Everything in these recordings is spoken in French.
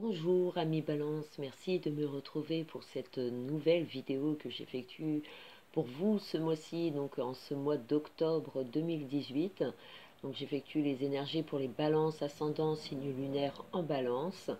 Bonjour amis Balance, merci de me retrouver pour cette nouvelle vidéo que j'effectue pour vous ce mois-ci, donc en ce mois d'octobre 2018. Donc j'effectue les énergies pour les balances ascendant signe lunaire en balance.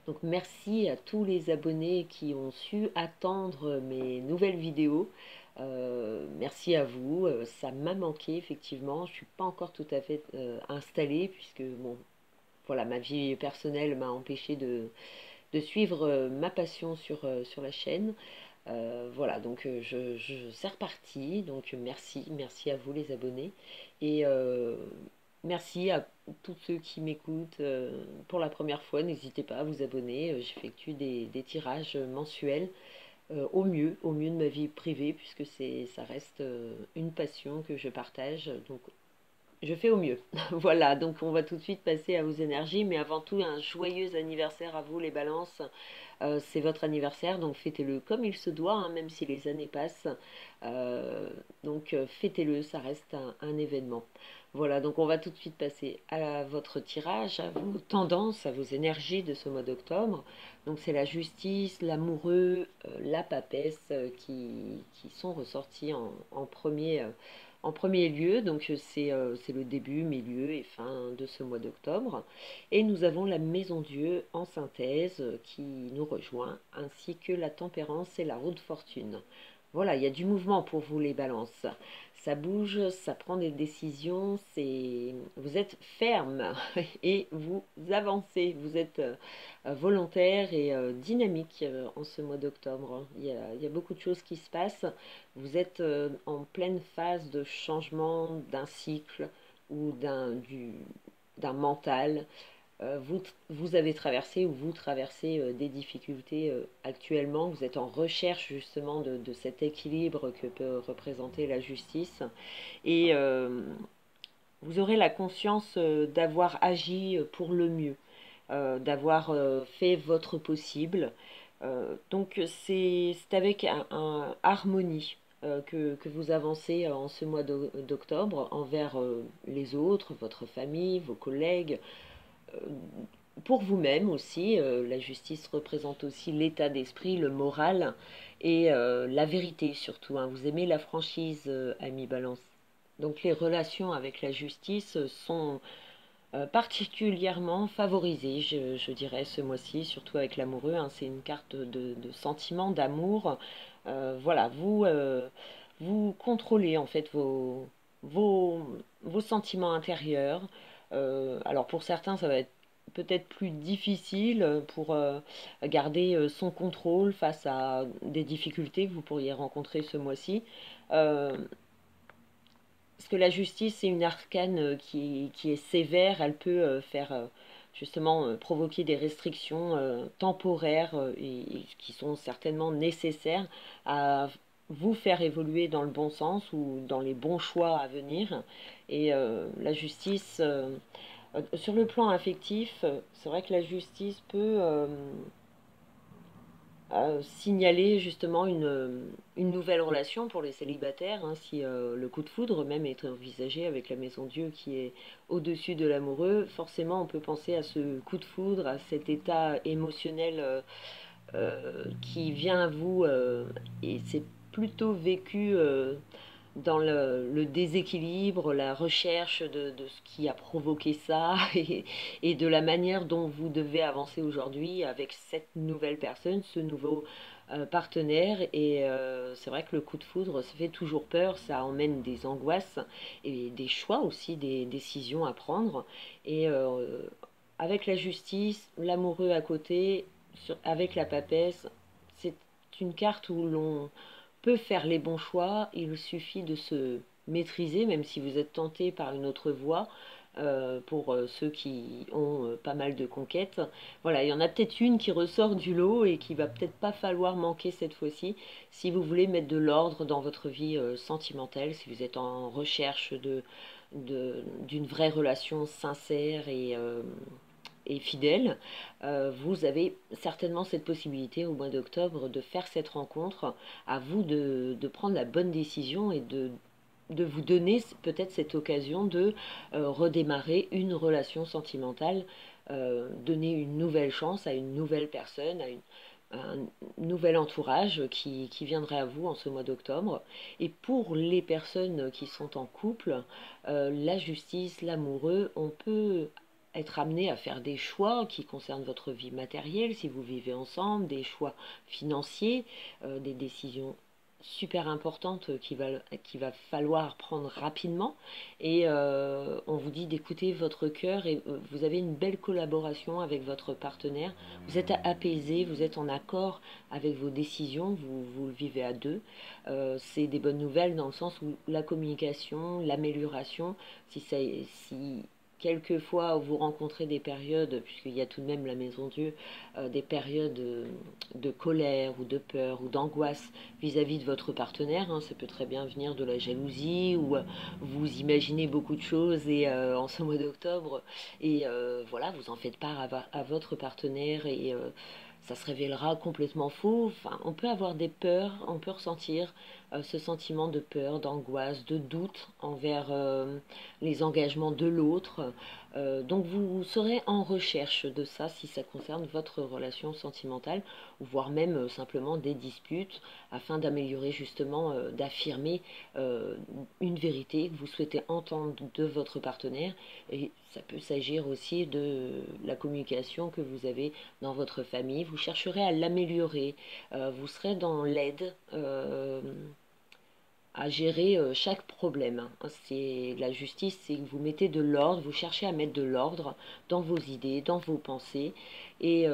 Donc merci à tous les abonnés qui ont su attendre mes nouvelles vidéos. Merci à vous, ça m'a manqué effectivement, je ne suis pas encore tout à fait installée puisque bon, voilà, ma vie personnelle m'a empêché de suivre ma passion sur la chaîne. Voilà, donc c'est reparti. Donc merci à vous les abonnés. Et merci à tous ceux qui m'écoutent pour la première fois. N'hésitez pas à vous abonner. J'effectue des tirages mensuels au mieux de ma vie privée, puisque ça reste une passion que je partage. Donc je fais au mieux. Voilà, donc on va tout de suite passer à vos énergies, mais avant tout, un joyeux anniversaire à vous les balances. C'est votre anniversaire, donc fêtez-le comme il se doit, hein, même si les années passent. Fêtez-le, ça reste un événement. Voilà, donc on va tout de suite passer à votre tirage, à vos tendances, à vos énergies de ce mois d'octobre. Donc c'est la justice, l'amoureux, la papesse qui sont ressortis en premier lieu. Donc c'est le début, milieu et fin de ce mois d'octobre. Et nous avons la Maison Dieu en synthèse qui nous rejoint, ainsi que la tempérance et la roue de fortune. Voilà, il y a du mouvement pour vous les balances. Ça bouge, ça prend des décisions, vous êtes ferme et vous avancez, vous êtes volontaire et dynamique en ce mois d'octobre. Il y a beaucoup de choses qui se passent. Vous êtes en pleine phase de changement d'un cycle ou d'un mental. Vous avez traversé ou vous traversez des difficultés actuellement. Vous êtes en recherche justement de cet équilibre que peut représenter la justice. Et vous aurez la conscience d'avoir agi pour le mieux, d'avoir fait votre possible. Donc c'est avec harmonie que vous avancez en ce mois d'octobre envers les autres, votre famille, vos collègues, pour vous-même aussi. La justice représente aussi l'état d'esprit, le moral et la vérité surtout, hein. Vous aimez la franchise, ami Balance. Donc les relations avec la justice sont particulièrement favorisées, je dirais, ce mois-ci, surtout avec l'amoureux, hein. C'est une carte de sentiment, d'amour. Voilà, vous contrôlez en fait vos, vos sentiments intérieurs. Alors pour certains, ça va être peut-être plus difficile pour garder son contrôle face à des difficultés que vous pourriez rencontrer ce mois-ci. Euh, Parce que la justice, c'est une arcane qui est sévère, elle peut faire justement provoquer des restrictions temporaires et qui sont certainement nécessaires à vous faire évoluer dans le bon sens ou dans les bons choix à venir. Et la justice, sur le plan affectif, c'est vrai que la justice peut signaler justement une nouvelle relation pour les célibataires, hein, si le coup de foudre même est envisagé avec la Maison Dieu qui est au-dessus de l'amoureux. Forcément, on peut penser à ce coup de foudre, à cet état émotionnel qui vient à vous, et c'est plutôt vécu dans le déséquilibre, la recherche de ce qui a provoqué ça et de la manière dont vous devez avancer aujourd'hui avec cette nouvelle personne, ce nouveau partenaire. Et c'est vrai que le coup de foudre, ça fait toujours peur, ça emmène des angoisses et des choix aussi, des décisions à prendre. Et avec la justice, l'amoureux à côté, avec la papesse, c'est une carte où l'on peut faire les bons choix. Il suffit de se maîtriser, même si vous êtes tenté par une autre voie. Pour ceux qui ont pas mal de conquêtes. Voilà, il y en a peut-être une qui ressort du lot et qui va peut-être pas falloir manquer cette fois-ci si vous voulez mettre de l'ordre dans votre vie sentimentale, si vous êtes en recherche d'une vraie relation sincère et fidèle. Vous avez certainement cette possibilité au mois d'octobre de faire cette rencontre. À vous de prendre la bonne décision et vous donner peut-être cette occasion de redémarrer une relation sentimentale, donner une nouvelle chance à une nouvelle personne, un nouvel entourage qui viendrait à vous en ce mois d'octobre. Et pour les personnes qui sont en couple, la justice, l'amoureux, on peut être amené à faire des choix qui concernent votre vie matérielle, si vous vivez ensemble, des choix financiers, des décisions super importantes qu'il va falloir prendre rapidement. Et on vous dit d'écouter votre cœur et vous avez une belle collaboration avec votre partenaire. Vous êtes apaisé, vous êtes en accord avec vos décisions, vous le vivez à deux. C'est des bonnes nouvelles dans le sens où la communication, l'amélioration, si quelquefois vous rencontrez des périodes, puisqu'il y a tout de même la Maison Dieu, des périodes de colère ou de peur ou d'angoisse vis-à-vis de votre partenaire, hein, ça peut très bien venir de la jalousie ou vous imaginez beaucoup de choses et en ce mois d'octobre et voilà, vous en faites part à votre partenaire et ça se révélera complètement faux. Enfin, on peut avoir des peurs, on peut ressentir ce sentiment de peur, d'angoisse, de doute envers les engagements de l'autre. Donc vous serez en recherche de ça si ça concerne votre relation sentimentale, ou voire même simplement des disputes, afin d'améliorer justement, d'affirmer une vérité que vous souhaitez entendre de votre partenaire. Et ça peut s'agir aussi de la communication que vous avez dans votre famille. Vous chercherez à l'améliorer, vous serez dans l'aide à gérer chaque problème, hein. C'est la justice, c'est que vous mettez de l'ordre, vous cherchez à mettre de l'ordre dans vos idées, dans vos pensées, et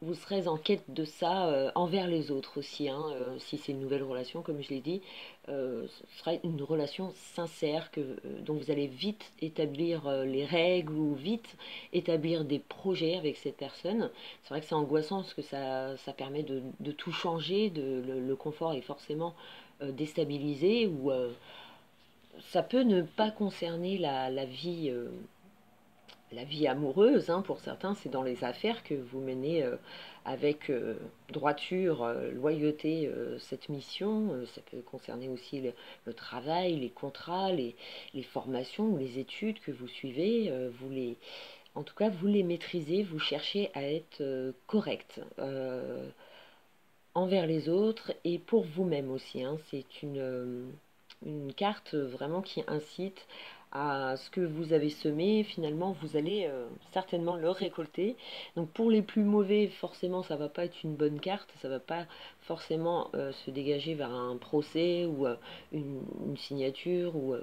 vous serez en quête de ça envers les autres aussi, hein, si c'est une nouvelle relation, comme je l'ai dit, ce sera une relation sincère dont vous allez vite établir les règles ou vite établir des projets avec cette personne. C'est vrai que c'est angoissant parce que ça permet de tout changer, le confort est forcément déstabilisé ou ça peut ne pas concerner la vie amoureuse, hein, pour certains, c'est dans les affaires que vous menez avec droiture, loyauté cette mission. Ça peut concerner aussi le travail, les contrats, les formations ou les études que vous suivez. En tout cas, vous les maîtrisez, vous cherchez à être correct envers les autres et pour vous-même aussi, hein. C'est une carte vraiment qui incite à ce que vous avez semé, finalement vous allez certainement le récolter. Donc pour les plus mauvais, forcément ça va pas être une bonne carte, ça va pas forcément se dégager vers un procès ou une signature ou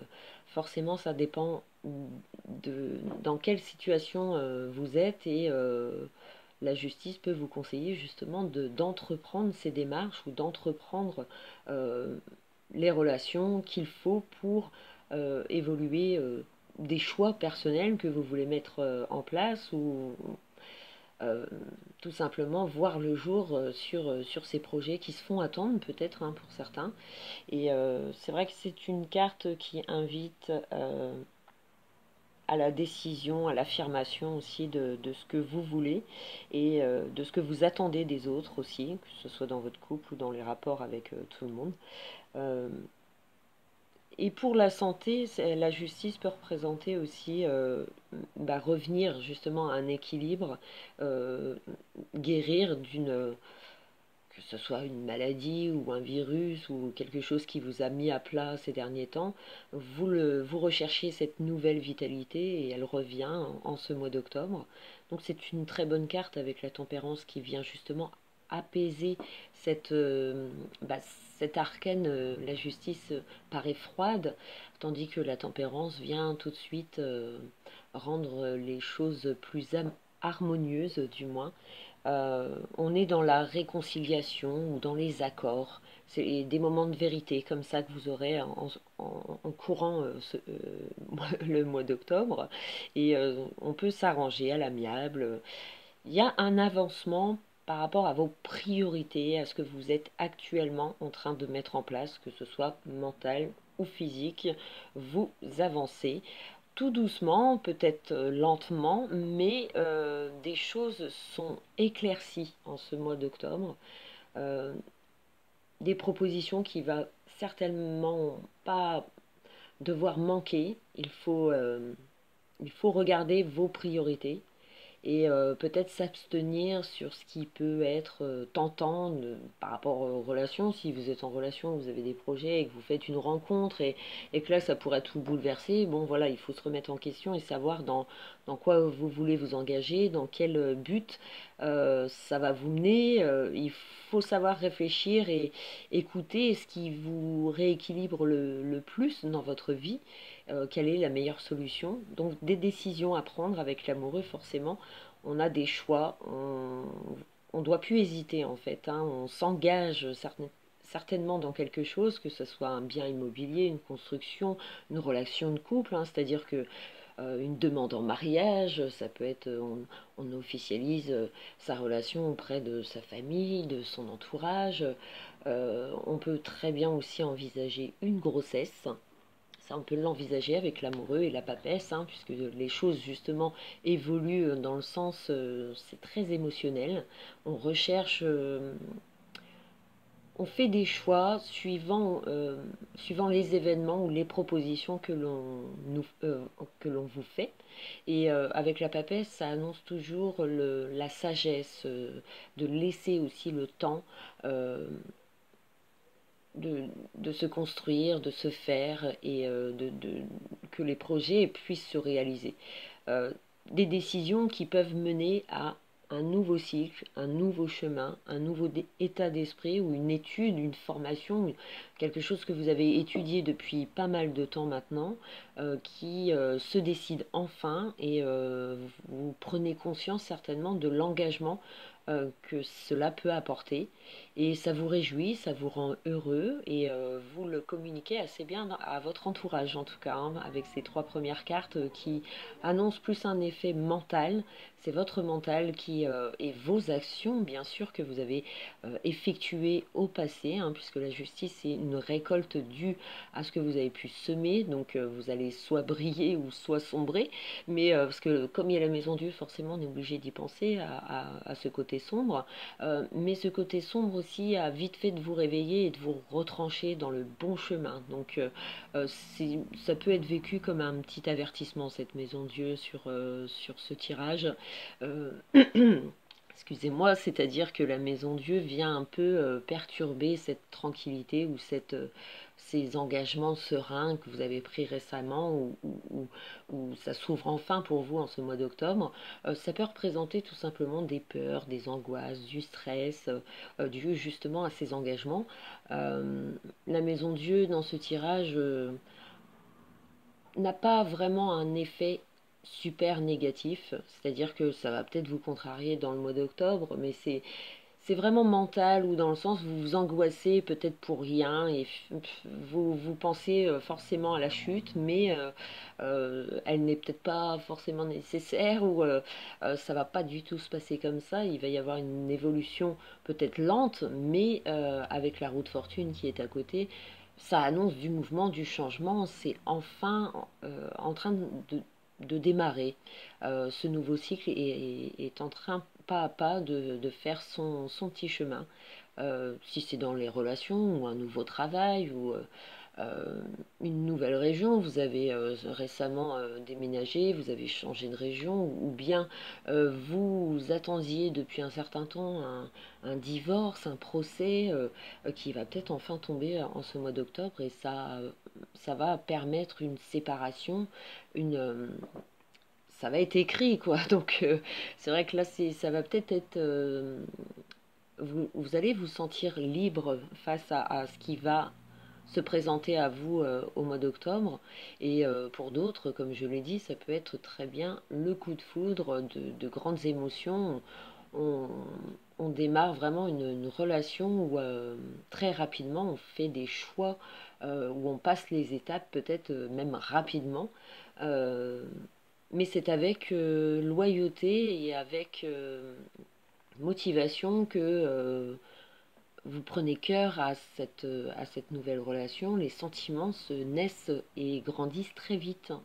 forcément ça dépend dans quelle situation vous êtes et la justice peut vous conseiller justement d'entreprendre ces démarches ou d'entreprendre euh, les relations qu'il faut pour évoluer des choix personnels que vous voulez mettre en place ou euh, tout simplement voir le jour sur ces projets qui se font attendre peut-être, hein, pour certains. Et c'est vrai que c'est une carte qui invite à la décision, à l'affirmation aussi de ce que vous voulez et de ce que vous attendez des autres aussi, que ce soit dans votre couple ou dans les rapports avec tout le monde. Euh, et pour la santé, la justice peut représenter aussi revenir justement à un équilibre, euh, guérir que ce soit une maladie ou un virus ou quelque chose qui vous a mis à plat ces derniers temps, vous recherchez cette nouvelle vitalité et elle revient en ce mois d'octobre. Donc c'est une très bonne carte avec la tempérance qui vient justement apaiser cette, euh, bah, cette arcane, la justice paraît froide, tandis que la tempérance vient tout de suite rendre les choses plus harmonieuses du moins. On est dans la réconciliation ou dans les accords. C'est des moments de vérité comme ça que vous aurez en courant le mois d'octobre. Et on peut s'arranger à l'amiable. Il y a un avancement par rapport à vos priorités, à ce que vous êtes actuellement en train de mettre en place, que ce soit mental ou physique. Vous avancez tout doucement, peut-être lentement, mais des choses sont éclaircies en ce mois d'octobre. Euh, des propositions qui vont certainement pas devoir manquer. Il faut regarder vos priorités et peut-être s'abstenir sur ce qui peut être tentant par rapport aux relations. Si vous êtes en relation, vous avez des projets et que vous faites une rencontre et que là ça pourrait tout bouleverser, bon voilà, il faut se remettre en question et savoir dans quoi vous voulez vous engager, dans quel but ça va vous mener. Il faut savoir réfléchir et écouter ce qui vous rééquilibre le plus dans votre vie, quelle est la meilleure solution. Donc des décisions à prendre avec l'amoureux, forcément on a des choix, on doit plus hésiter en fait, hein. On s'engage certainement dans quelque chose, que ce soit un bien immobilier, une construction, une relation de couple, hein. C'est-à-dire que une demande en mariage, ça peut être, on officialise sa relation auprès de sa famille, de son entourage. On peut très bien aussi envisager une grossesse. Ça, on peut l'envisager avec l'amoureux et la papesse, hein, puisque les choses, justement, évoluent dans le sens, c'est très émotionnel. On recherche, on fait des choix suivant les événements ou les propositions que l'on vous fait. Et avec la papesse, ça annonce toujours la sagesse, de laisser aussi le temps. euh, de, de se construire, de se faire et que les projets puissent se réaliser. Euh, des décisions qui peuvent mener à un nouveau cycle, un nouveau chemin, un nouveau état d'esprit ou une étude, une formation, quelque chose que vous avez étudié depuis pas mal de temps maintenant, qui se décide enfin et vous prenez conscience certainement de l'engagement que cela peut apporter et ça vous réjouit, ça vous rend heureux et vous le communiquez assez bien à votre entourage en tout cas, hein, avec ces trois premières cartes qui annoncent plus un effet mental. C'est votre mental qui et vos actions bien sûr que vous avez effectuées au passé, hein, puisque la justice c'est une récolte due à ce que vous avez pu semer, donc vous allez soit briller ou soit sombrer, mais parce que comme il y a la maison Dieu, forcément on est obligé d'y penser à ce côté sombre. Mais ce côté sombre aussi a vite fait de vous réveiller et de vous retrancher dans le bon chemin. Donc ça peut être vécu comme un petit avertissement, cette maison Dieu, sur ce tirage. Euh, Excusez-moi, c'est-à-dire que la maison Dieu vient un peu perturber cette tranquillité ou ces engagements sereins que vous avez pris récemment ou ça s'ouvre enfin pour vous en ce mois d'octobre. Ça peut représenter tout simplement des peurs, des angoisses, du stress, dû justement à ces engagements. Euh, la maison Dieu dans ce tirage n'a pas vraiment un effet super négatif, c'est-à-dire que ça va peut-être vous contrarier dans le mois d'octobre, mais c'est vraiment mental ou dans le sens où vous vous angoissez peut-être pour rien et vous pensez forcément à la chute, mais elle n'est peut-être pas forcément nécessaire ou ça va pas du tout se passer comme ça. Il va y avoir une évolution peut-être lente, mais avec la roue de fortune qui est à côté, ça annonce du mouvement, du changement. C'est enfin en train de démarrer. Ce nouveau cycle est en train, pas à pas, de faire son petit chemin. Si c'est dans les relations ou un nouveau travail ou une nouvelle région, vous avez récemment déménagé, vous avez changé de région, ou bien vous attendiez depuis un certain temps un divorce, un procès qui va peut-être enfin tomber en ce mois d'octobre et ça va permettre une séparation, une, ça va être écrit quoi. Donc c'est vrai que là ça va peut-être être, vous allez vous sentir libre face à ce qui va se présenter à vous au mois d'octobre. Et pour d'autres, comme je l'ai dit, ça peut être très bien le coup de foudre de grandes émotions. On, on démarre vraiment une relation où très rapidement on fait des choix, où on passe les étapes peut-être même rapidement. Euh, mais c'est avec loyauté et avec motivation que vous prenez cœur à cette nouvelle relation. Les sentiments se naissent et grandissent très vite, hein.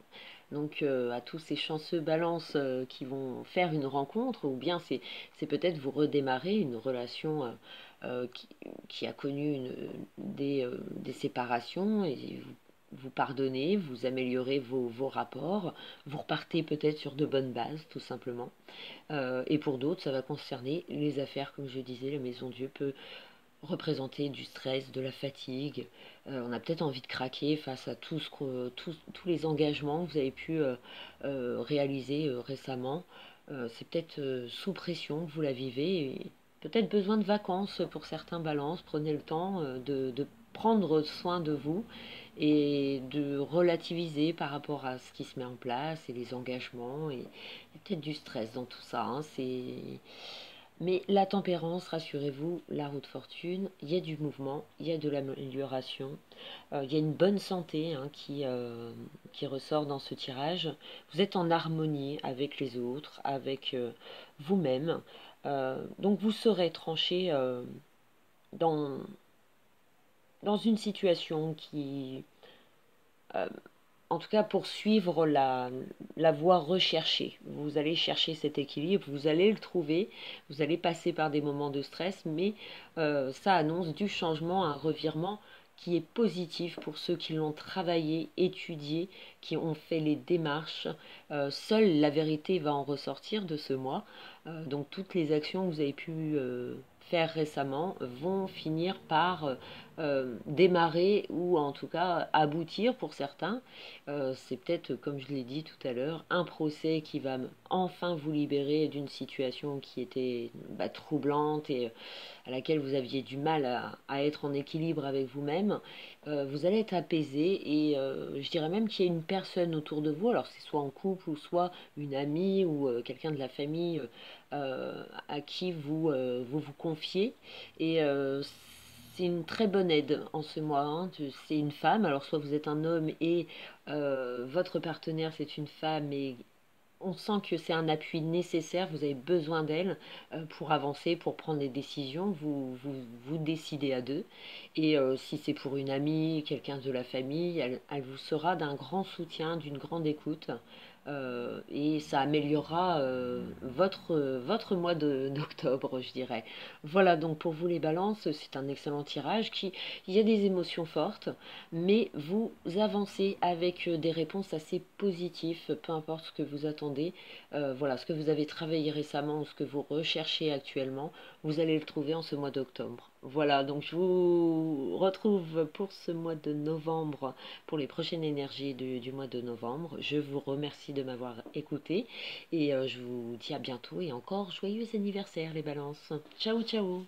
Donc à tous ces chanceux balances qui vont faire une rencontre, ou bien c'est peut-être vous redémarrer une relation euh, qui, qui a connu des séparations, et vous pardonnez, vous améliorez vos rapports, vous repartez peut-être sur de bonnes bases, tout simplement. Et pour d'autres, ça va concerner les affaires, comme je disais, la maison Dieu peut représenter du stress, de la fatigue. On a peut-être envie de craquer face à tous les engagements que vous avez pu réaliser récemment. C'est peut-être sous pression que vous la vivez. Et peut-être besoin de vacances pour certains balances. Prenez le temps de prendre soin de vous et de relativiser par rapport à ce qui se met en place et les engagements. Et il y a peut-être du stress dans tout ça, hein. Mais la tempérance, rassurez-vous, la roue de fortune, il y a du mouvement, il y a de l'amélioration, il y a une bonne santé, hein, qui ressort dans ce tirage. Vous êtes en harmonie avec les autres, avec vous-même. Donc vous saurez trancher dans, dans une situation qui, euh, en tout cas, pour suivre la voie recherchée. Vous allez chercher cet équilibre, vous allez le trouver, vous allez passer par des moments de stress, mais ça annonce du changement, un revirement qui est positif pour ceux qui l'ont travaillé, étudié, qui ont fait les démarches. Seule la vérité va en ressortir de ce mois. Donc toutes les actions que vous avez pu faire récemment vont finir par démarrer ou en tout cas aboutir pour certains. C'est peut-être, comme je l'ai dit tout à l'heure, un procès qui va enfin vous libérer d'une situation qui était troublante et à laquelle vous aviez du mal à être en équilibre avec vous-même. Vous allez être apaisé et je dirais même qu'il y a une personne autour de vous, alors c'est soit en couple ou soit une amie ou quelqu'un de la famille à qui vous confiez. Et c'est une très bonne aide en ce mois, hein. C'est une femme, alors soit vous êtes un homme et votre partenaire c'est une femme, et on sent que c'est un appui nécessaire, vous avez besoin d'elle pour avancer, pour prendre des décisions, vous décidez à deux. Et si c'est pour une amie, quelqu'un de la famille, elle vous sera d'un grand soutien, d'une grande écoute. Et ça améliorera votre mois d'octobre, je dirais. Voilà, donc pour vous les balances, c'est un excellent tirage il y a des émotions fortes, mais vous avancez avec des réponses assez positives, peu importe ce que vous attendez. Voilà, ce que vous avez travaillé récemment ou ce que vous recherchez actuellement, vous allez le trouver en ce mois d'octobre. Voilà, donc je vous retrouve pour ce mois de novembre, pour les prochaines énergies du mois de novembre. Je vous remercie de m'avoir écouté et je vous dis à bientôt et encore joyeux anniversaire les balances. Ciao ciao.